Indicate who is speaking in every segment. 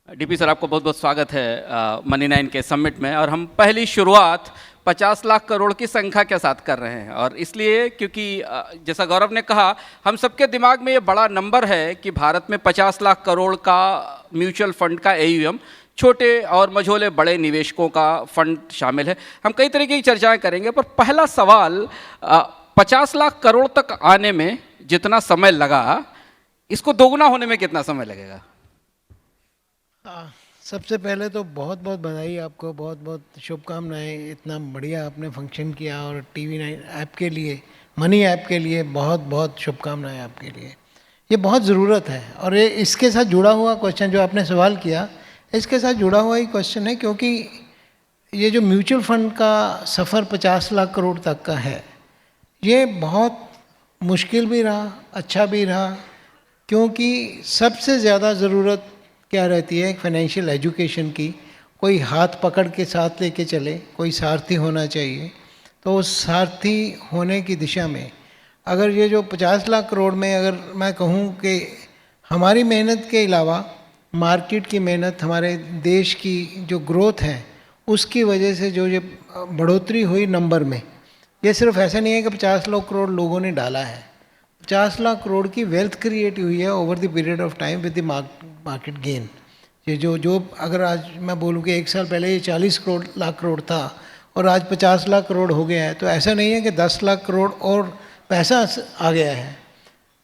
Speaker 1: DP sir, आपको बहुत बहुत स्वागत है मनी 9 के समिट में। और हम पहली शुरुआत 50 लाख करोड़ की संख्या के साथ कर रहे हैं, और इसलिए क्योंकि जैसा गौरव ने कहा, हम सबके दिमाग में ये बड़ा नंबर है कि भारत में 50 लाख करोड़ का म्यूचुअल फंड का AUM, छोटे और मझोले बड़े निवेशकों का फंड शामिल है। हम कई तरीके की चर्चाएं करेंगे, पर पहला सवाल 50 लाख करोड़ तक आने में जितना समय लगा, इसको दोगुना होने में कितना समय लगेगा?
Speaker 2: सबसे पहले तो बहुत बहुत बधाई आपको, बहुत बहुत शुभकामनाएं। इतना बढ़िया आपने फंक्शन किया, और TV9 ऐप के लिए, मनी ऐप के लिए बहुत बहुत शुभकामनाएं आपके लिए। ये बहुत ज़रूरत है, और ये इसके साथ जुड़ा हुआ क्वेश्चन जो आपने सवाल किया, इसके साथ जुड़ा हुआ ही क्वेश्चन है, क्योंकि ये जो म्यूचुअल फंड का सफ़र 50 लाख करोड़ तक का है, ये बहुत मुश्किल भी रहा, अच्छा भी रहा, क्योंकि सबसे ज़्यादा ज़रूरत क्या रहती है? एक फाइनेंशियल एजुकेशन की। कोई हाथ पकड़ के साथ लेके चले, कोई सारथी होना चाहिए। तो उस सारथी होने की दिशा में अगर ये जो 50 लाख करोड़ में, अगर मैं कहूँ कि हमारी मेहनत के अलावा मार्केट की मेहनत, हमारे देश की जो ग्रोथ है, उसकी वजह से जो ये बढ़ोतरी हुई नंबर में, ये सिर्फ ऐसा नहीं है कि 50 लाख करोड़ लोगों ने डाला है। 50 लाख करोड़ की वेल्थ क्रिएट हुई है over the period of time with the market gain. ये जो अगर आज मैं बोलूँ कि 1 साल पहले ये 40 लाख करोड़ था और आज 50 लाख करोड़ हो गया है, तो ऐसा नहीं है कि 10 लाख करोड़ और पैसा आ गया है।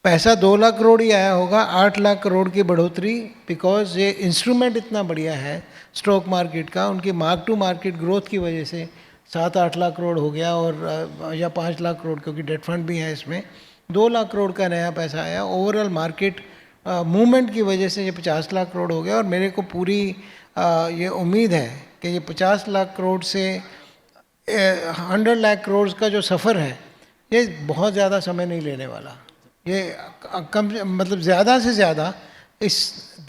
Speaker 2: पैसा 2 लाख करोड़ ही आया होगा, 8 लाख करोड़ की बढ़ोतरी, बिकॉज ये इंस्ट्रूमेंट इतना बढ़िया है स्टॉक मार्केट का, उनकी मार्क टू मार्केट ग्रोथ की वजह से 7-8 लाख करोड़ हो गया, और या 5 लाख करोड़, क्योंकि डेट फंड भी है इसमें, 2 लाख करोड़ का नया पैसा आया। ओवरऑल मार्केट मूवमेंट की वजह से ये 50 लाख करोड़ हो गया, और मेरे को पूरी ये उम्मीद है कि ये 50 लाख करोड़ से 100 लाख करोड़ का जो सफ़र है, ये बहुत ज़्यादा समय नहीं लेने वाला। ये कम, मतलब ज़्यादा से ज़्यादा इस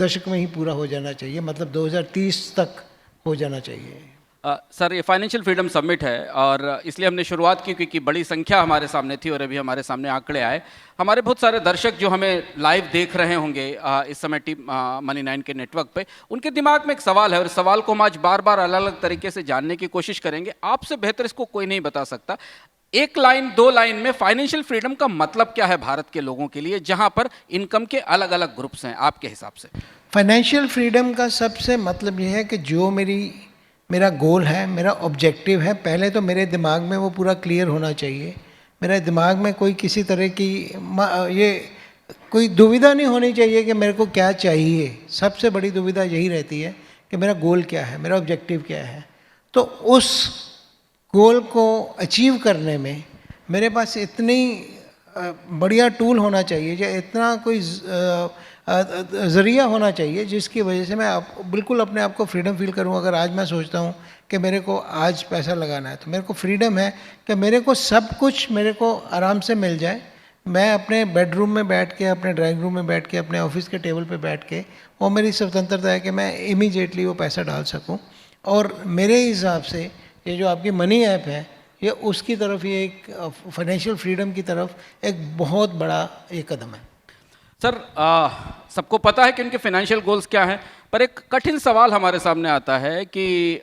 Speaker 2: दशक में ही पूरा हो जाना चाहिए, मतलब 2030 तक हो जाना चाहिए।
Speaker 1: सर, ये फाइनेंशियल फ्रीडम समिट है, और इसलिए हमने शुरुआत की क्योंकि बड़ी संख्या हमारे सामने थी, और अभी हमारे सामने आंकड़े आए। हमारे बहुत सारे दर्शक जो हमें लाइव देख रहे होंगे इस समय टीम मनी 9 के नेटवर्क पे, उनके दिमाग में एक सवाल है, और इस सवाल को हम आज बार बार अलग अलग तरीके से जानने की कोशिश करेंगे। आपसे बेहतर इसको कोई नहीं बता सकता। एक लाइन, 2 लाइन में फाइनेंशियल फ्रीडम का मतलब क्या है भारत के लोगों के लिए, जहां पर इनकम के अलग अलग ग्रुप्स हैं आपके हिसाब से?
Speaker 2: फाइनेंशियल फ्रीडम का सबसे मतलब ये है कि जो मेरा गोल है, मेरा ऑब्जेक्टिव है, पहले तो मेरे दिमाग में वो पूरा क्लियर होना चाहिए। मेरे दिमाग में कोई किसी तरह की ये कोई दुविधा नहीं होनी चाहिए कि मेरे को क्या चाहिए। सबसे बड़ी दुविधा यही रहती है कि मेरा गोल क्या है, मेरा ऑब्जेक्टिव क्या है। तो उस गोल को अचीव करने में मेरे पास इतनी बढ़िया टूल होना चाहिए, या इतना कोई ज़रिया होना चाहिए जिसकी वजह से मैं बिल्कुल अपने आप को फ्रीडम फील करूँ। अगर आज मैं सोचता हूँ कि मेरे को आज पैसा लगाना है, तो मेरे को फ्रीडम है कि मेरे को सब कुछ मेरे को आराम से मिल जाए। मैं अपने बेडरूम में बैठ के, अपने ड्राइंग रूम में बैठ के, अपने ऑफिस के टेबल पे बैठ के, वो मेरी स्वतंत्रता है कि मैं इमीडिएटली वो पैसा डाल सकूँ। और मेरे हिसाब से ये जो आपकी मनी ऐप है, ये उसकी तरफ, ये एक फाइनेंशियल फ्रीडम की तरफ एक बहुत बड़ा ये कदम है।
Speaker 1: सर, सबको पता है कि उनके फाइनेंशियल गोल्स क्या हैं, पर एक कठिन सवाल हमारे सामने आता है कि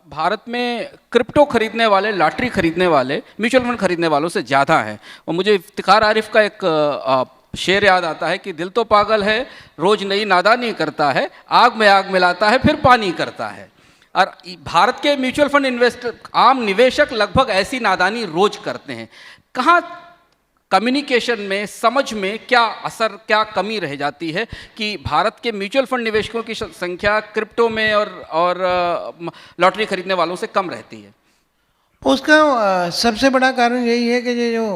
Speaker 1: भारत में क्रिप्टो खरीदने वाले, लॉटरी खरीदने वाले, म्यूचुअल फंड खरीदने वालों से ज़्यादा हैं। और मुझे इफ्तिखार आरिफ का एक शेर याद आता है कि दिल तो पागल है, रोज नई नादानी करता है, आग में आग मिलाता है, फिर पानी करता है। और भारत के म्यूचुअल फंड इन्वेस्टर, आम निवेशक लगभग ऐसी नादानी रोज करते हैं। कहाँ कम्युनिकेशन में, समझ में क्या असर, क्या कमी रह जाती है कि भारत के म्यूचुअल फंड निवेशकों की संख्या क्रिप्टो में और लॉटरी खरीदने वालों से कम रहती है?
Speaker 2: उसका सबसे बड़ा कारण यही है कि ये जो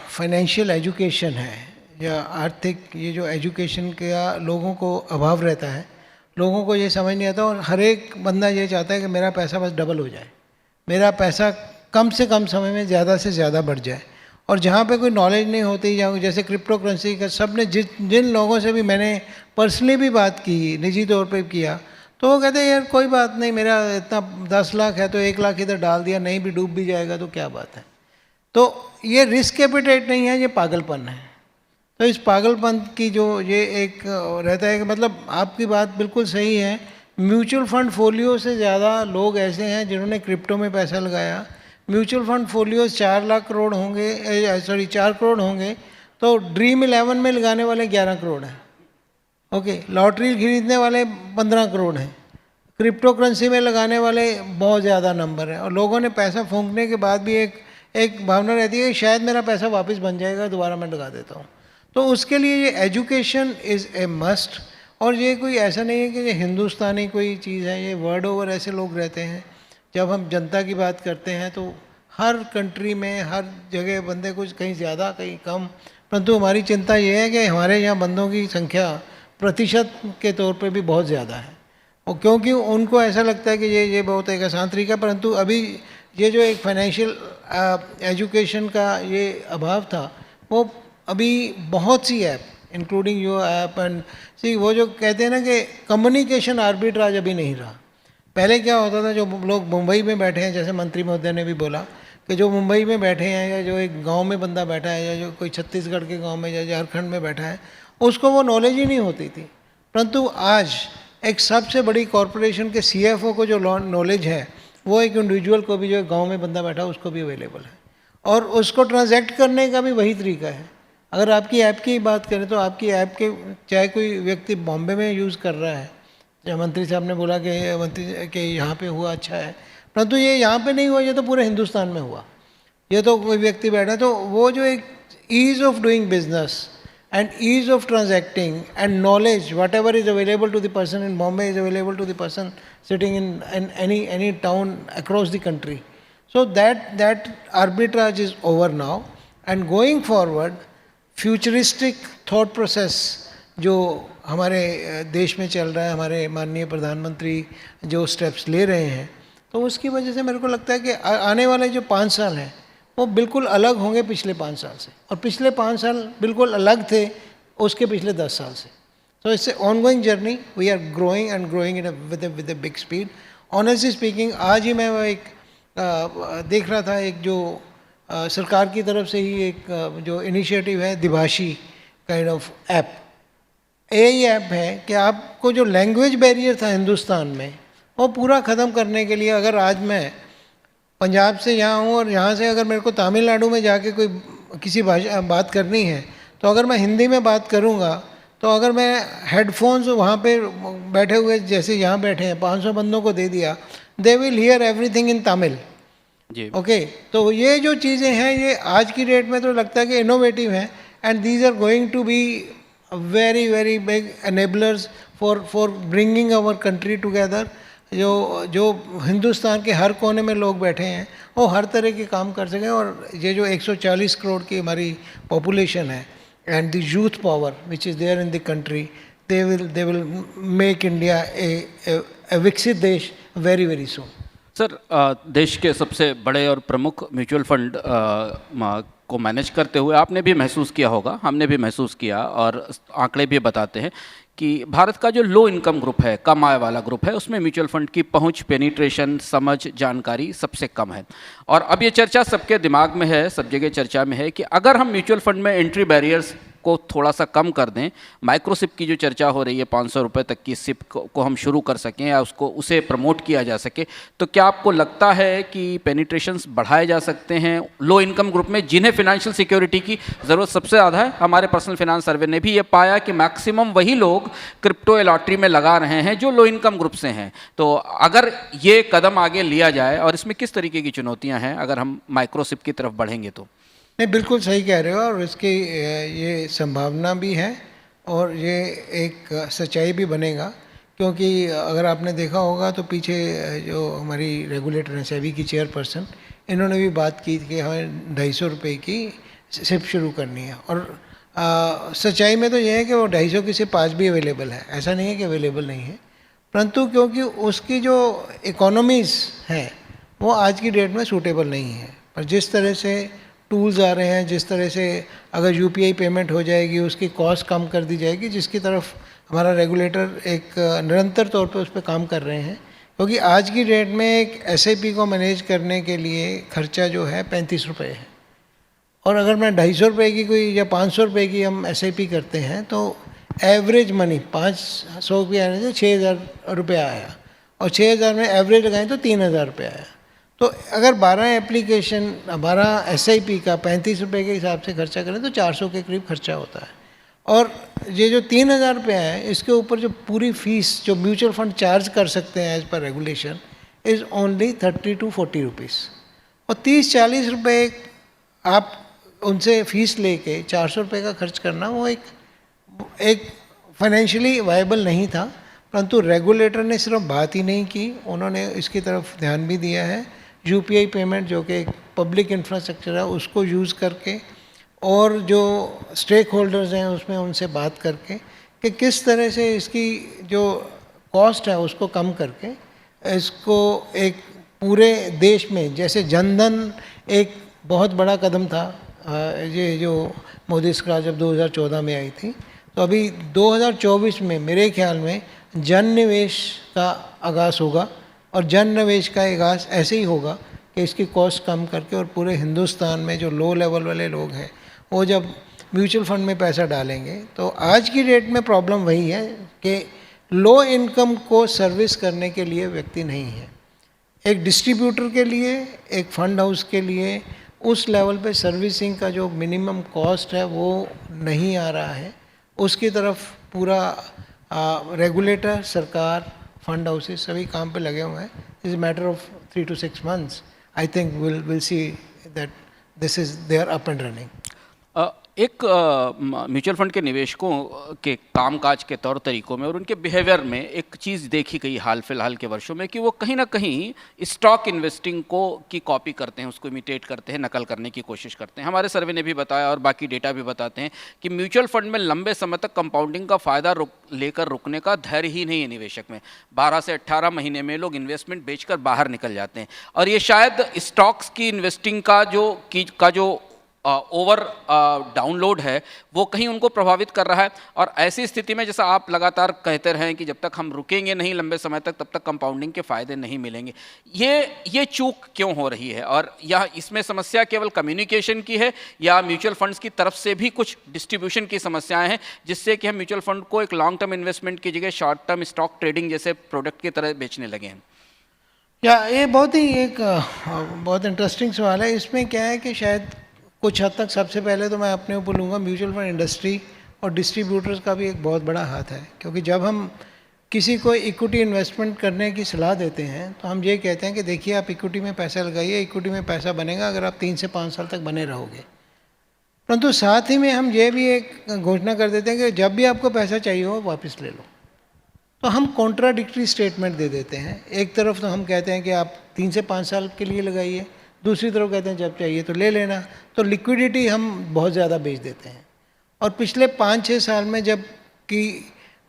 Speaker 2: फाइनेंशियल एजुकेशन है, या आर्थिक ये जो एजुकेशन का लोगों को अभाव रहता है, लोगों को ये समझ नहीं आता, और हर एक बंदा ये चाहता है कि मेरा पैसा बस डबल हो जाए, मेरा पैसा कम से कम समय में ज़्यादा से ज़्यादा बढ़ जाए। और जहाँ पे कोई नॉलेज नहीं होती, या जैसे क्रिप्टो करेंसी का, सब ने जिन लोगों से भी मैंने पर्सनली भी बात की, निजी तौर पे किया, तो वो कहते हैं यार कोई बात नहीं, मेरा इतना 10 लाख है तो 1 लाख इधर डाल दिया, नहीं भी डूब भी जाएगा तो क्या बात है। तो ये रिस्क एपिटाइट नहीं है, ये पागलपन है। तो इस पागलपन की जो ये एक रहता है कि, मतलब आपकी बात बिल्कुल सही है म्यूचुअल फंड फोलियो से ज़्यादा लोग ऐसे हैं जिन्होंने क्रिप्टो में पैसा लगाया। Mutual fund folios 4 lakh crore होंगे, सॉरी 4 करोड़ होंगे, तो ड्रीम 11 में लगाने वाले 11 करोड़ हैं। ओके, लॉटरी खरीदने वाले 15 करोड़ हैं, क्रिप्टो करेंसी में लगाने वाले बहुत ज़्यादा नंबर है। और लोगों ने पैसा फूंकने के बाद भी एक भावना रहती है कि शायद मेरा पैसा वापस बन जाएगा, दोबारा मैं लगा देता हूँ। तो उसके लिए ये एजुकेशन इज़ ए मस्ट। और ये कोई ऐसा नहीं है कि ये हिंदुस्तानी कोई चीज़ है, ये वर्ल्ड ओवर ऐसे लोग रहते हैं। जब हम जनता की बात करते हैं तो हर कंट्री में हर जगह बंदे कुछ कहीं ज़्यादा कहीं कम, परंतु हमारी चिंता ये है कि हमारे यहाँ बंदों की संख्या प्रतिशत के तौर पे भी बहुत ज़्यादा है। और क्योंकि उनको ऐसा लगता है कि ये बहुत एक आसान तरीका, परंतु अभी ये जो एक फाइनेंशियल एजुकेशन का ये अभाव था, वो अभी बहुत सी app including your app and see, वो जो कहते हैं ना कि कम्युनिकेशन आर्बिट्राज अभी नहीं रहा। पहले क्या होता था, जो लोग मुंबई में बैठे हैं, जैसे मंत्री महोदय ने भी बोला कि जो मुंबई में बैठे हैं या जो एक गांव में बंदा बैठा है या जो कोई छत्तीसगढ़ के गांव में या झारखंड में बैठा है, उसको वो नॉलेज ही नहीं होती थी। परंतु आज एक सबसे बड़ी कॉरपोरेशन के CFO को जो नॉलेज है, वो एक इंडिविजुअल को भी, जो गांव में बंदा बैठा है उसको भी अवेलेबल है। और उसको ट्रांजैक्ट करने का भी वही तरीका है। अगर आपकी ऐप की बात करें तो आपकी ऐप के, चाहे कोई व्यक्ति बॉम्बे में यूज़ कर रहा है, जब मंत्री साहब ने बोला कि मंत्री के यहाँ पे हुआ अच्छा है, परंतु ये यहाँ पे नहीं हुआ, ये तो पूरे हिंदुस्तान में हुआ। ये तो कोई व्यक्ति बैठा है, तो वो जो एक ease of doing business and ease of transacting and knowledge, whatever is available to the person in Bombay is available to the person sitting in any town across the country. So that arbitrage is over now, and going forward futuristic thought process जो हमारे देश में चल रहा है, हमारे माननीय प्रधानमंत्री जो स्टेप्स ले रहे हैं, तो उसकी वजह से मेरे को लगता है कि आने वाले जो 5 साल हैं वो बिल्कुल अलग होंगे पिछले 5 साल से, और पिछले 5 साल बिल्कुल अलग थे उसके पिछले 10 साल से। तो इससे ongoing journey, we are growing and growing with a big speed. Honestly speaking, आज ही मैं एक देख रहा था, एक जो सरकार की तरफ से ही एक जो इनिशिएटिव है, दिभाषी काइंड ऑफ ऐप, यही ऐप है कि आपको जो लैंग्वेज बैरियर था हिंदुस्तान में, वो पूरा ख़त्म करने के लिए, अगर आज मैं पंजाब से यहाँ हूँ और यहाँ से अगर मेरे को तमिलनाडु में जाके कोई किसी भाषा बात करनी है, तो अगर मैं हिंदी में बात करूँगा, तो अगर मैं हेडफोन्स वहाँ पे बैठे हुए जैसे यहाँ बैठे हैं 500 बंदों को दे दिया, they will hear everything in Tamil ji. Okay, तो ये जो चीज़ें हैं ये आज की डेट में तो लगता है कि इनोवेटिव हैं, and these are going to be very very big enablers for bringing our country together. जो हिंदुस्तान के हर कोने में लोग बैठे हैं वो हर तरह के काम कर सकें, और ये जो 140 करोड़ की हमारी पॉपुलेशन है and the youth power which is there in the country, they will make India a विकसित देश वेरी वेरी सून।
Speaker 1: सर, देश के सबसे बड़े और प्रमुख म्यूचुअल फंड को मैनेज करते हुए आपने भी महसूस किया होगा, हमने भी महसूस किया, और आंकड़े भी बताते हैं कि भारत का जो लो इनकम ग्रुप है, कम आय वाला ग्रुप है, उसमें म्यूचुअल फंड की पहुंच, पेनिट्रेशन, समझ, जानकारी सबसे कम है। और अब ये चर्चा सबके दिमाग में है, सब जगह चर्चा में है कि अगर हम म्यूचुअल फंड में एंट्री बैरियर्स को थोड़ा सा कम कर दें, माइक्रो सिप की जो चर्चा हो रही है, 500 रुपये तक की सिप को हम शुरू कर सकें या उसे प्रमोट किया जा सके, तो क्या आपको लगता है कि पेनिट्रेशंस बढ़ाए जा सकते हैं लो इनकम ग्रुप में, जिन्हें फिनेंशियल सिक्योरिटी की ज़रूरत सबसे ज़्यादा है? हमारे पर्सनल फाइनेंस सर्वे ने भी ये पाया कि मैक्सिमम वही लोग क्रिप्टो या लॉटरी में लगा रहे हैं जो लो इनकम ग्रुप से हैं। तो अगर ये कदम आगे लिया जाए, और इसमें किस तरीके की चुनौतियाँ हैं अगर हम माइक्रो सिप की तरफ बढ़ेंगे तो?
Speaker 2: नहीं, बिल्कुल सही कह रहे हो, और इसकी ये संभावना भी है और ये एक सच्चाई भी बनेगा, क्योंकि अगर आपने देखा होगा तो पीछे जो हमारी रेगुलेटर हैं, सेबी की चेयरपर्सन, इन्होंने भी बात की कि हमें 250 रुपये की सिप शुरू करनी है। और सच्चाई में तो ये है कि वो 250 की सिप आज भी अवेलेबल है, ऐसा नहीं है कि अवेलेबल नहीं है, परंतु क्योंकि उसकी जो इकोनॉमीज़ हैं वो आज की डेट में सूटेबल नहीं है। पर जिस तरह से टूल्स आ रहे हैं, जिस तरह से अगर यूपीआई पेमेंट हो जाएगी, उसकी कॉस्ट कम कर दी जाएगी, जिसकी तरफ हमारा रेगुलेटर एक निरंतर तौर पर उस पर काम कर रहे हैं। क्योंकि आज की डेट में एक एसआईपी को मैनेज करने के लिए खर्चा जो है 35 रुपये है, और अगर मैं 250 रुपये की कोई या 500 रुपये की हम एसआईपी करते हैं तो एवरेज मनी 500 रुपये आने से 6,000 रुपया आया, और 6,000 में एवरेज लगाएं तो 3,000 रुपये आया। तो अगर 12 एप्लीकेशन 12 SIP का 35 रुपये के हिसाब से खर्चा करें तो 400 के करीब खर्चा होता है। और ये जो 3,000 रुपये है, इसके ऊपर जो पूरी फीस जो म्यूचुअल फंड चार्ज कर सकते हैं as per regulation is only 30 to 40 rupees. और 30-40 रुपये आप उनसे फ़ीस लेके 400 रुपये का खर्च करना वो एक फाइनेंशियली वायबल नहीं था। परंतु रेगुलेटर ने सिर्फ बात ही नहीं की, उन्होंने इसकी तरफ ध्यान भी दिया है। UPI पेमेंट जो कि एक पब्लिक इंफ्रास्ट्रक्चर है उसको यूज़ करके, और जो स्टेक होल्डर्स हैं उसमें उनसे बात करके कि किस तरह से इसकी जो कॉस्ट है उसको कम करके इसको एक पूरे देश में, जैसे जनधन एक बहुत बड़ा कदम था, ये जो मोदी सरकार जब 2014 में आई थी, तो अभी 2024 में मेरे ख्याल में जन निवेश का आगाज़ होगा। और जन निवेश का आगाज़ ऐसे ही होगा कि इसकी कॉस्ट कम करके, और पूरे हिंदुस्तान में जो लो लेवल वाले लोग हैं वो जब म्यूचुअल फंड में पैसा डालेंगे, तो आज की डेट में प्रॉब्लम वही है कि लो इनकम को सर्विस करने के लिए व्यक्ति नहीं है। एक डिस्ट्रीब्यूटर के लिए, एक फंड हाउस के लिए उस लेवल पे सर्विसिंग का जो मिनिमम कॉस्ट है वो नहीं आ रहा है। उसकी तरफ पूरा रेगुलेटर, सरकार, फंड हाउसेस सभी काम पे लगे हुए हैं। Is matter of 3 to 6 months I think will see that this is they are up and running.
Speaker 1: एक म्यूचुअल फंड के निवेशकों के कामकाज के तौर तरीकों में और उनके बिहेवियर में एक चीज़ देखी गई हाल फिलहाल के वर्षों में कि वो कहीं ना कहीं स्टॉक इन्वेस्टिंग को की कॉपी करते हैं, उसको इमिटेट करते हैं, नकल करने की कोशिश करते हैं। हमारे सर्वे ने भी बताया और बाकी डेटा भी बताते हैं कि म्यूचुअल फंड में लंबे समय तक कंपाउंडिंग का फ़ायदा लेकर रुकने का धैर्य ही नहीं है निवेशक में। 12 से 18 महीने में लोग इन्वेस्टमेंट बेचकर बाहर निकल जाते हैं, और ये शायद स्टॉक्स की इन्वेस्टिंग का जो ओवर डाउनलोड है वो कहीं उनको प्रभावित कर रहा है। और ऐसी स्थिति में जैसा आप लगातार कहते रहे कि जब तक हम रुकेंगे नहीं लंबे समय तक, तब तक कंपाउंडिंग के फ़ायदे नहीं मिलेंगे। ये चूक क्यों हो रही है, और यह इसमें समस्या केवल कम्युनिकेशन की है या म्यूचुअल फंड्स की तरफ से भी कुछ डिस्ट्रीब्यूशन की समस्याएं हैं, जिससे कि हम म्यूचुअल फंड को एक लॉन्ग टर्म इन्वेस्टमेंट की जगह शॉर्ट टर्म स्टॉक ट्रेडिंग जैसे प्रोडक्ट की तरह बेचने लगे हैं?
Speaker 2: ये बहुत ही एक बहुत इंटरेस्टिंग सवाल है। इसमें क्या है कि शायद कुछ हद तक सबसे पहले तो मैं अपने ऊपर लूँगा म्यूचुअल फंड इंडस्ट्री और डिस्ट्रीब्यूटर्स का भी एक बहुत बड़ा हाथ है। क्योंकि जब हम किसी को इक्विटी इन्वेस्टमेंट करने की सलाह देते हैं तो हम ये कहते हैं कि देखिए आप इक्विटी में पैसा लगाइए, इक्विटी में पैसा बनेगा अगर आप 3 से 5 साल तक बने रहोगे। परंतु साथ ही में हम ये भी एक घोषणा कर देते हैं कि जब भी आपको पैसा चाहिए हो वापस ले लो। तो हम कॉन्ट्राडिक्टरी स्टेटमेंट दे देते हैं। एक तरफ तो हम कहते हैं कि आप 3 से 5 साल के लिए लगाइए, दूसरी तरफ कहते हैं जब चाहिए तो ले लेना। तो लिक्विडिटी हम बहुत ज़्यादा बेच देते हैं। और पिछले 5-6 साल में जब कि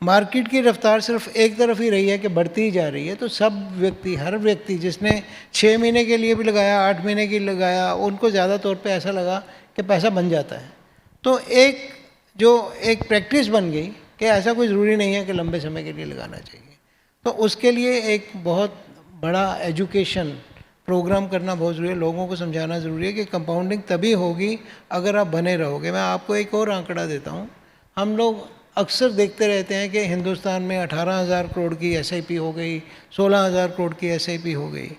Speaker 2: मार्केट की रफ्तार सिर्फ एक तरफ ही रही है कि बढ़ती ही जा रही है, तो सब व्यक्ति, हर व्यक्ति जिसने 6 महीने के लिए भी लगाया, 8 महीने के लिए लगाया, उनको ज़्यादा तौर पे ऐसा लगा कि पैसा बन जाता है। तो एक प्रैक्टिस बन गई कि ऐसा कोई ज़रूरी नहीं है कि लंबे समय के लिए लगाना चाहिए। तो उसके लिए एक बहुत बड़ा एजुकेशन प्रोग्राम करना बहुत ज़रूरी है। लोगों को समझाना ज़रूरी है कि कंपाउंडिंग तभी होगी अगर आप बने रहोगे। मैं आपको एक और आंकड़ा देता हूँ। हम लोग अक्सर देखते रहते हैं कि हिंदुस्तान में 18,000 करोड़ की SIP हो गई, 16,000 करोड़ की SIP हो गई।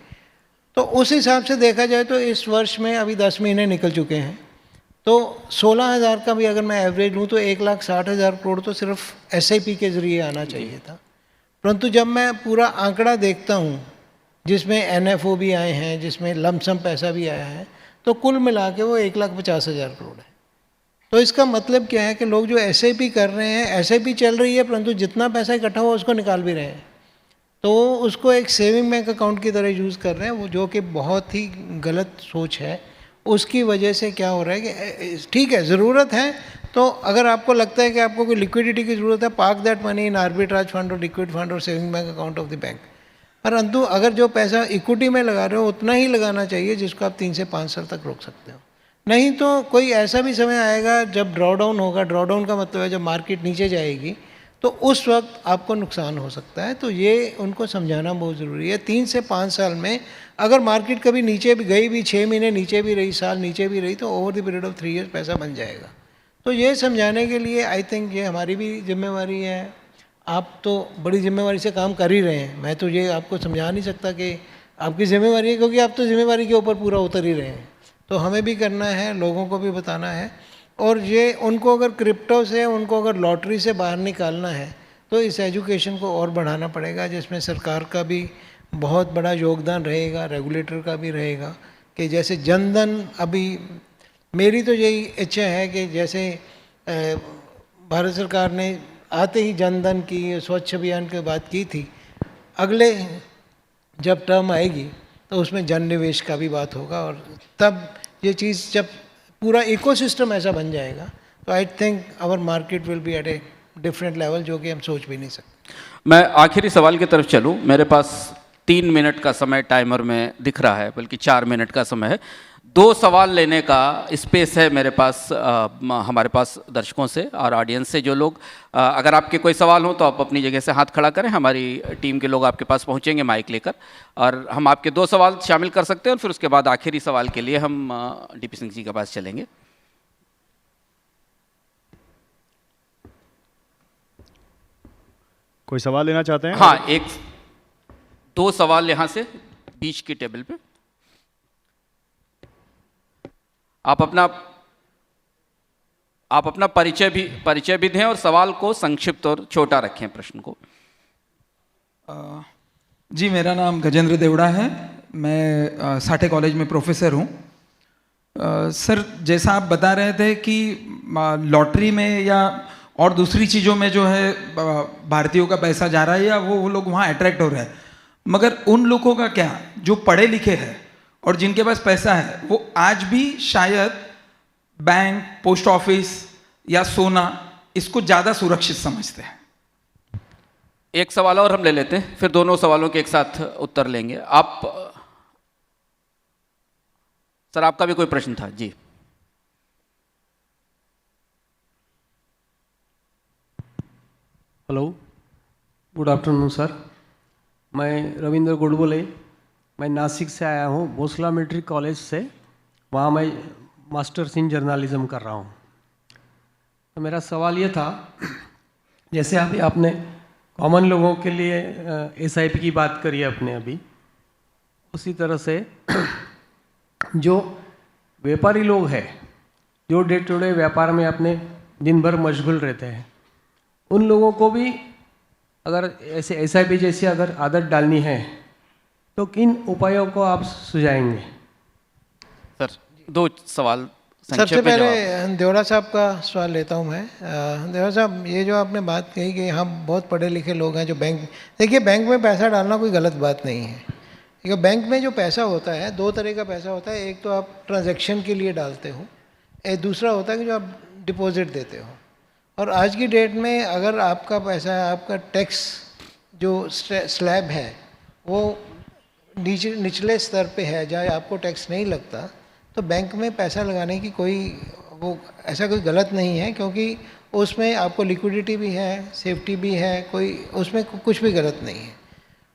Speaker 2: तो उस हिसाब से देखा जाए तो इस वर्ष में अभी 10 महीने निकल चुके हैं, तो 16,000 का भी अगर मैं एवरेज लूँ तो 1,60,000 करोड़ तो सिर्फ SIP के ज़रिए आना चाहिए था। परंतु जब मैं पूरा आंकड़ा देखता हूँ जिसमें NFO भी आए हैं, जिसमें लमसम पैसा भी आया है, तो कुल मिला के वो 1,50,000 करोड़ है। तो इसका मतलब क्या है कि लोग जो SIP कर रहे हैं, SIP चल रही है परंतु जितना पैसा इकट्ठा हुआ उसको निकाल भी रहे हैं, तो उसको एक सेविंग बैंक अकाउंट की तरह यूज़ कर रहे हैं, वो जो कि बहुत ही गलत सोच है। उसकी वजह से क्या हो रहा है कि ठीक है ज़रूरत है, तो अगर आपको लगता है कि आपको कोई लिक्विडिटी की ज़रूरत है, park that money in arbitrage fund और लिक्विड फंड और saving bank account of the bank. परंतु अगर जो पैसा इक्विटी में लगा रहे हो उतना ही लगाना चाहिए जिसको आप 3 से 5 साल तक रोक सकते हो। नहीं तो कोई ऐसा भी समय आएगा जब ड्रॉडाउन होगा। ड्रॉडाउन का मतलब है जब मार्केट नीचे जाएगी, तो उस वक्त आपको नुकसान हो सकता है। तो ये उनको समझाना बहुत ज़रूरी है। 3 से 5 साल में अगर मार्केट कभी नीचे भी गई भी, 6 महीने नीचे भी रही, साल नीचे भी रही, तो over the period of 3 years पैसा बन जाएगा। तो ये समझाने के लिए आई थिंक ये हमारी भी जिम्मेवारी है। आप तो बड़ी जिम्मेवारी से काम कर ही रहे हैं, मैं तो ये आपको समझा नहीं सकता कि आपकी जिम्मेवारी है, क्योंकि आप तो जिम्मेवारी के ऊपर पूरा उतर ही रहे हैं। तो हमें भी करना है, लोगों को भी बताना है, और ये उनको अगर क्रिप्टो से, उनको अगर लॉटरी से बाहर निकालना है तो इस एजुकेशन को और बढ़ाना पड़ेगा, जिसमें सरकार का भी बहुत बड़ा योगदान रहेगा, रेगुलेटर का भी रहेगा। कि जैसे जनधन, अभी मेरी तो यही इच्छा है कि जैसे भारत सरकार ने आते ही जनधन की, स्वच्छ अभियान की बात की थी, अगले जब टर्म आएगी तो उसमें जन निवेश का भी बात होगा, और तब ये चीज़ जब पूरा इकोसिस्टम ऐसा बन जाएगा तो I think our market will be at a different level, जो कि हम सोच भी नहीं सकते।
Speaker 1: मैं आखिरी सवाल की तरफ चलूं। मेरे पास 3 मिनट का समय टाइमर में दिख रहा है, बल्कि 4 मिनट का समय है। 2 सवाल लेने का स्पेस है मेरे पास, हमारे पास दर्शकों से और ऑडियंस से। जो लोग अगर आपके कोई सवाल हो तो आप अपनी जगह से हाथ खड़ा करें, हमारी टीम के लोग आपके पास पहुंचेंगे माइक लेकर, और हम आपके 2 सवाल शामिल कर सकते हैं, और फिर उसके बाद आखिरी सवाल के लिए हम डीपी सिंह जी के पास चलेंगे।
Speaker 3: कोई सवाल लेना चाहते हैं?
Speaker 1: हाँ, 2 सवाल यहाँ से बीच की टेबल पे। आप अपना परिचय भी दें और सवाल को संक्षिप्त और छोटा रखें, प्रश्न को।
Speaker 4: जी, मेरा नाम गजेंद्र देवड़ा है, मैं साठे कॉलेज में प्रोफेसर हूँ। सर, जैसा आप बता रहे थे कि लॉटरी में या और दूसरी चीज़ों में जो है भारतीयों का पैसा जा रहा है, या वो लोग वहाँ अट्रैक्ट हो रहे हैं, मगर उन लोगों का क्या जो पढ़े लिखे हैं और जिनके पास पैसा है, वो आज भी शायद बैंक, पोस्ट ऑफिस या सोना इसको ज़्यादा सुरक्षित समझते हैं।
Speaker 1: एक सवाल और हम ले लेते हैं, फिर दोनों सवालों के एक साथ उत्तर लेंगे। आप सर, आपका भी कोई प्रश्न था? जी।
Speaker 5: Hello, good afternoon sir. मैं रविंद्र गुडबोले, मैं नासिक से आया हूँ, भोसला मिलिट्री कॉलेज से। वहाँ मैं मास्टर्स इन जर्नलिज्म कर रहा हूँ। तो मेरा सवाल ये था, जैसे अभी आपने कॉमन लोगों के लिए एसआईपी की बात करी है अपने अभी, उसी तरह से जो व्यापारी लोग हैं, जो डे टू डे व्यापार में अपने दिन भर मशगूल रहते हैं, उन लोगों को भी अगर ऐसे एसआईपी जैसी अगर आदत डालनी है तो किन उपायों को आप सुझाएंगे?
Speaker 1: सर, 2 सवाल
Speaker 2: सबसे पहले देवड़ा साहब का सवाल लेता हूं मैं। देवड़ा साहब, ये जो आपने बात कही कि हम बहुत पढ़े लिखे लोग हैं जो बैंक, देखिए बैंक में पैसा डालना कोई गलत बात नहीं है, क्योंकि बैंक में जो पैसा होता है 2 तरह का पैसा होता है। एक तो आप ट्रांजैक्शन के लिए डालते हो, एक दूसरा होता है कि जो आप डिपॉजिट देते हो। और आज की डेट में अगर आपका पैसा, आपका टैक्स जो स्लैब है वो निचले स्तर पे है, जहाँ आपको टैक्स नहीं लगता, तो बैंक में पैसा लगाने की कोई वो ऐसा कोई गलत नहीं है, क्योंकि उसमें आपको लिक्विडिटी भी है, सेफ्टी भी है, कोई उसमें कुछ भी गलत नहीं है।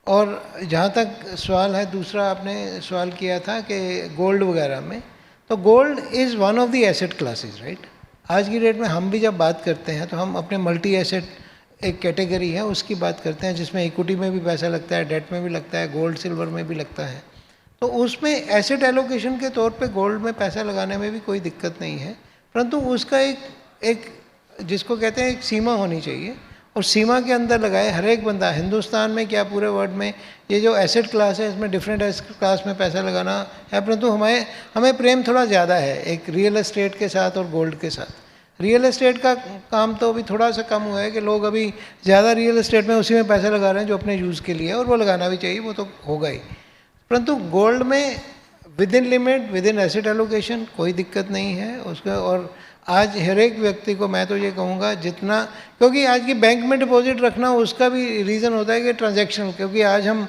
Speaker 2: और जहाँ तक सवाल है, दूसरा आपने सवाल किया था कि गोल्ड वगैरह में, तो gold is one of the asset classes, right. आज की डेट में हम भी जब बात करते हैं तो हम अपने मल्टी एसेट एक कैटेगरी है उसकी बात करते हैं, जिसमें इक्विटी में भी पैसा लगता है, डेट में भी लगता है, गोल्ड सिल्वर में भी लगता है। तो उसमें एसेट एलोकेशन के तौर पे गोल्ड में पैसा लगाने में भी कोई दिक्कत नहीं है, परंतु उसका एक जिसको कहते हैं एक सीमा होनी चाहिए, और सीमा के अंदर लगाए हर एक बंदा। हिंदुस्तान में क्या पूरे वर्ल्ड में ये जो एसेट क्लास है, इसमें डिफरेंट एसेट क्लास में पैसा लगाना है, परंतु हमें प्रेम थोड़ा ज़्यादा है एक रियल एस्टेट के साथ और गोल्ड के साथ। रियल एस्टेट का काम तो अभी थोड़ा सा कम हुआ है कि लोग अभी ज़्यादा रियल एस्टेट में उसी में पैसा लगा रहे हैं जो अपने यूज़ के लिए, और वो लगाना भी चाहिए, वो तो होगा ही। परंतु गोल्ड में with in limit, with in asset allocation कोई दिक्कत नहीं है उसका। और आज हर एक व्यक्ति को मैं तो ये कहूँगा जितना, क्योंकि आज की बैंक में डिपॉजिट रखना उसका भी रीज़न होता है कि ट्रांजैक्शन, क्योंकि आज हम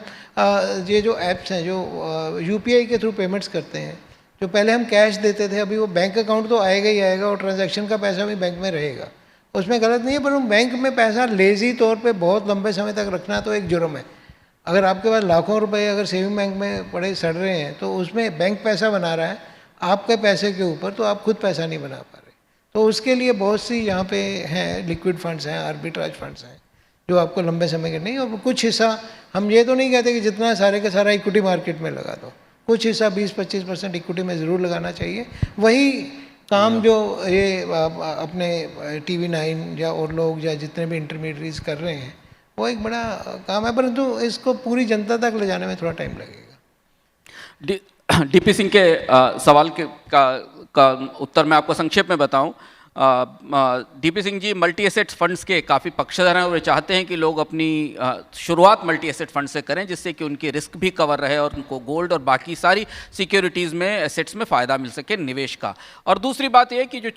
Speaker 2: ये जो ऐप्स हैं जो यूपीआई के थ्रू पेमेंट्स करते हैं, जो पहले हम कैश देते थे, अभी वो बैंक अकाउंट तो आएगा ही आएगा, और ट्रांजैक्शन का पैसा भी बैंक में रहेगा, उसमें गलत नहीं है। पर बैंक में पैसा लेज़ी तौर पे बहुत लंबे समय तक रखना तो एक जुर्म है। अगर आपके पास लाखों रुपए अगर सेविंग बैंक में पड़े सड़ रहे हैं, तो उसमें बैंक पैसा बना रहा है आपके पैसे के ऊपर, तो आप खुद पैसा नहीं बना पा रहे। तो उसके लिए बहुत सी यहाँ पे हैं, लिक्विड फंड्स हैं, आर्बिट्राज फंड्स हैं, जो आपको लंबे समय के नहीं, और कुछ हिस्सा, हम ये तो नहीं कहते कि जितना सारे का सारा इक्विटी मार्केट में लगा दो, कुछ हिस्सा 20-25% इक्विटी में ज़रूर लगाना चाहिए। वही काम जो ये अपने TV9 या और लोग या जितने भी इंटरमीडिएट्स कर रहे हैं, वो एक बड़ा काम है, परंतु इसको पूरी जनता तक ले जाने में थोड़ा टाइम लगेगा।
Speaker 1: डीपी सिंह के सवाल का उत्तर मैं आपको संक्षेप में बताऊं। DP Singh ji multi asset funds के काफ़ी पक्षधर हैं और वे चाहते हैं कि लोग अपनी शुरुआत मल्टी एसेट फंड से करें, जिससे कि उनकी रिस्क भी कवर रहे और उनको गोल्ड और बाकी सारी सिक्योरिटीज़ में, एसेट्स में फ़ायदा मिल सके निवेश का। और दूसरी बात यह कि जो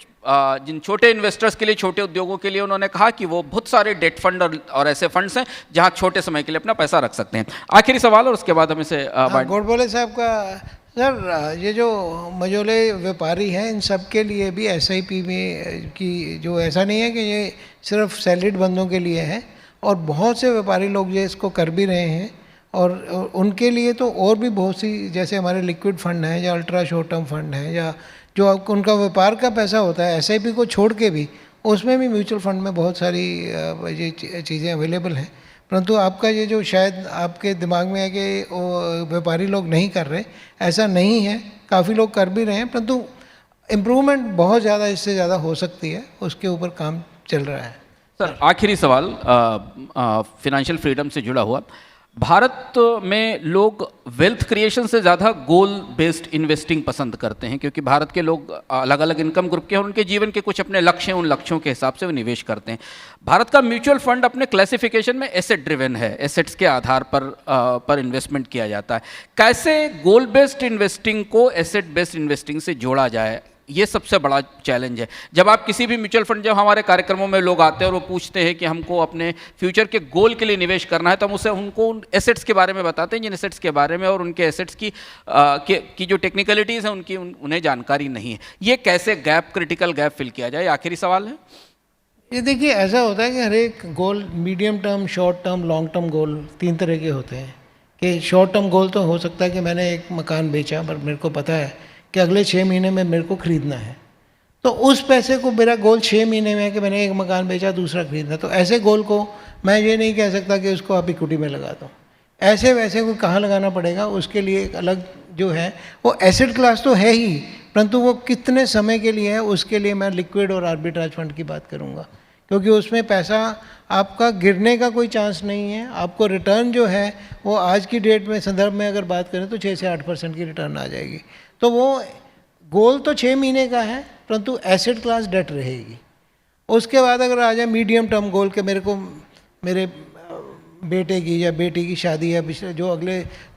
Speaker 1: जिन छोटे इन्वेस्टर्स के लिए, छोटे उद्योगों के लिए उन्होंने कहा कि वो बहुत सारे डेट फंड और ऐसे फंड्स हैं जहाँ छोटे समय के लिए अपना पैसा रख सकते हैं। आखिरी सवाल और उसके बाद हम इसे
Speaker 2: गोडबोले साहब का, सर ये जो मझोले व्यापारी हैं इन सब के लिए भी SIP में की, जो ऐसा नहीं है कि ये सिर्फ सैलरीड बंदों के लिए है, और बहुत से व्यापारी लोग जो इसको कर भी रहे हैं, और उनके लिए तो और भी बहुत सी, जैसे हमारे लिक्विड फंड हैं या अल्ट्रा शॉर्ट टर्म फंड हैं, या जो उनका व्यापार का पैसा होता है SIP को छोड़ के भी, उसमें भी म्यूचुअल फंड में बहुत सारी ये चीज़ें अवेलेबल हैं। परंतु आपका ये जो शायद आपके दिमाग में है कि व्यापारी लोग नहीं कर रहे, ऐसा नहीं है, काफ़ी लोग कर भी रहे हैं, परंतु इम्प्रूवमेंट बहुत ज़्यादा इससे ज़्यादा हो सकती है, उसके ऊपर काम चल रहा है।
Speaker 1: सर आखिरी सवाल फिनेंशियल फ्रीडम से जुड़ा हुआ। भारत में लोग वेल्थ क्रिएशन से ज़्यादा गोल बेस्ड इन्वेस्टिंग पसंद करते हैं, क्योंकि भारत के लोग अलग अलग इनकम ग्रुप के हैं और उनके जीवन के कुछ अपने लक्ष्य हैं, उन लक्ष्यों के हिसाब से वो निवेश करते हैं। भारत का म्यूचुअल फंड अपने क्लासिफिकेशन में एसेट ड्रिवन है, एसेट्स के आधार पर इन्वेस्टमेंट किया जाता है। कैसे गोल बेस्ड इन्वेस्टिंग को एसेट बेस्ड इन्वेस्टिंग से जोड़ा जाए, ये सबसे बड़ा चैलेंज है। जब आप किसी भी म्यूचुअल फंड, जब हमारे कार्यक्रमों में लोग आते हैं और वो पूछते हैं कि हमको अपने फ्यूचर के गोल के लिए निवेश करना है, तो हम उनको उन एसेट्स के बारे में बताते हैं, जिन एसेट्स के बारे में और उनके एसेट्स की जो टेक्निकलिटीज़ हैं उनकी उन्हें जानकारी नहीं है। ये कैसे क्रिटिकल गैप फिल किया जाए, आखिरी सवाल है।
Speaker 2: ये देखिए, ऐसा होता है कि हर एक goal, medium term, short term, long term goal, 3 तरह के होते हैं। कि शॉर्ट टर्म गोल तो हो सकता है कि मैंने एक मकान बेचा, पर मेरे को पता है कि अगले 6 महीने में मेरे को ख़रीदना है, तो उस पैसे को, मेरा गोल 6 महीने में है कि मैंने एक मकान बेचा, दूसरा ख़रीदना, तो ऐसे गोल को मैं ये नहीं कह सकता कि उसको आप इक्विटी में लगा दो। ऐसे वैसे को कहाँ लगाना पड़ेगा, उसके लिए एक अलग जो है वो एसेट क्लास तो है ही, परंतु वो कितने समय के लिए है, उसके लिए मैं लिक्विड और आर्बिट्राज फंड की बात करूँगा, क्योंकि उसमें पैसा आपका गिरने का कोई चांस नहीं है। आपको रिटर्न जो है वो आज की डेट में संदर्भ में अगर बात करें तो 6 से 8% की रिटर्न आ जाएगी। तो वो गोल तो 6 महीने का है, परंतु एसेट क्लास डेट रहेगी। उसके बाद अगर आ जाए मीडियम टर्म गोल के, मेरे को मेरे बेटे की या बेटी की शादी है, जो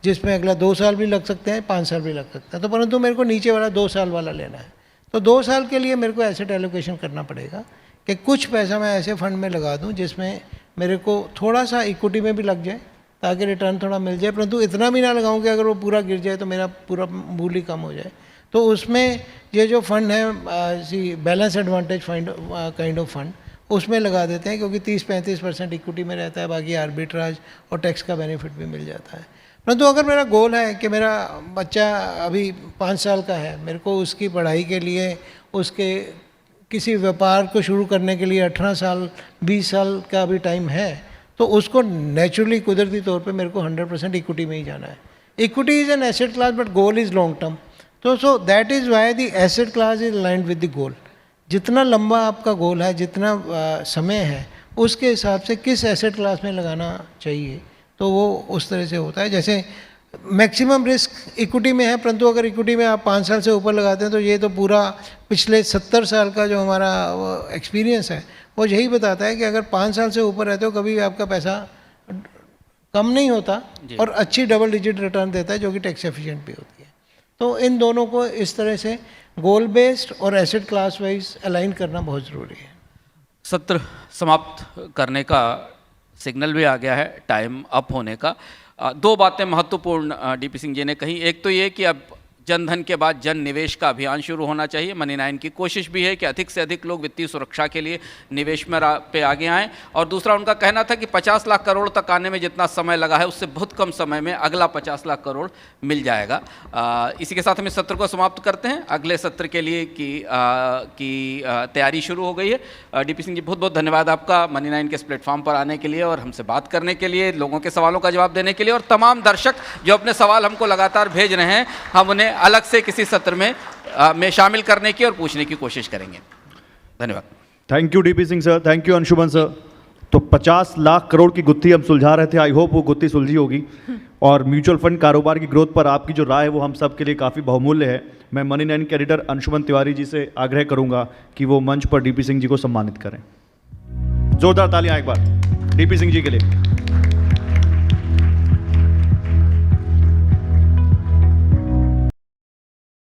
Speaker 2: जिसमें अगला 2 साल भी लग सकते हैं, 5 साल भी लग सकते हैं, तो परंतु मेरे को नीचे वाला 2 साल वाला लेना है, तो 2 साल के लिए मेरे को एसेट एलोकेशन करना पड़ेगा कि कुछ पैसा मैं ऐसे फंड में लगा दूं जिसमें मेरे को थोड़ा सा इक्विटी में भी लग जाए ताकि रिटर्न थोड़ा मिल जाए, परंतु इतना भी ना लगाऊं कि अगर वो पूरा गिर जाए तो मेरा पूरा मूल्य कम हो जाए। तो उसमें ये जो फंड है, balance advantage fund kind of fund, उसमें लगा देते हैं, क्योंकि 30-35% इक्विटी में रहता है, बाकी आर्बिट्राज और टैक्स का बेनिफिट भी मिल जाता है। परंतु अगर मेरा गोल है कि मेरा बच्चा अभी 5 साल का है, मेरे को उसकी पढ़ाई के लिए, उसके किसी व्यापार को शुरू करने के लिए 18 साल 20 साल का भी टाइम है, तो उसको नेचुरली, कुदरती तौर पे मेरे को 100% इक्विटी में ही जाना है। Equity is an asset class but goal is long term, तो so that is why the asset class is aligned with the goal. जितना लंबा आपका गोल है, जितना समय है, उसके हिसाब से किस एसेट क्लास में लगाना चाहिए, तो वो उस तरह से होता है। जैसे मैक्सिमम रिस्क इक्विटी में है, परंतु अगर इक्विटी में आप 5 साल से ऊपर लगाते हैं तो ये तो पूरा पिछले 70 साल का जो हमारा एक्सपीरियंस है वो यही बताता है कि अगर 5 साल से ऊपर रहते हो कभी भी आपका पैसा कम नहीं होता और अच्छी डबल डिजिट रिटर्न देता है, जो कि टैक्स एफिशिएंट भी होती है। तो इन दोनों को इस तरह से गोल बेस्ड और एसेट क्लास वाइज अलाइन करना बहुत ज़रूरी है।
Speaker 1: सत्र समाप्त करने का सिग्नल भी आ गया है, टाइम अप होने का। 2 बातें महत्वपूर्ण डीपी सिंह जी ने कही। एक तो ये कि अब जनधन के बाद जन निवेश का अभियान शुरू होना चाहिए। मनी 9 की कोशिश भी है कि अधिक से अधिक लोग वित्तीय सुरक्षा के लिए निवेश में पे आगे आएँ। और दूसरा उनका कहना था कि 50 लाख करोड़ तक आने में जितना समय लगा है उससे बहुत कम समय में अगला 50 लाख करोड़ मिल जाएगा। इसी के साथ हम इस सत्र को समाप्त करते हैं। अगले सत्र के लिए की तैयारी शुरू हो गई है। डीपी सिंह जी, बहुत बहुत धन्यवाद आपका मनी 9 के इस प्लेटफॉर्म पर आने के लिए और हमसे बात करने के लिए, लोगों के सवालों का जवाब देने के लिए। और तमाम दर्शक जो अपने सवाल हमको लगातार भेज रहे हैं, हम उन्हें अलग से किसी सत्र में शामिल करने की और पूछने की कोशिश करेंगे। धन्यवाद।
Speaker 3: Thank you DP Singh sir, thank you Anshuman sir. तो 50 लाख करोड़ की गुत्थी हम सुलझा रहे थे, आई होप वो गुत्थी सुलझी होगी। और म्यूचुअल फंड कारोबार की ग्रोथ पर आपकी जो राय है वो हम सब के लिए काफ़ी बहुमूल्य है। मैं मनी 9 के एडिटर अंशुमन तिवारी जी से आग्रह करूंगा कि वो मंच पर डीपी सिंह जी को सम्मानित करें। जोरदार तालियां एक बार डीपी सिंह जी के लिए।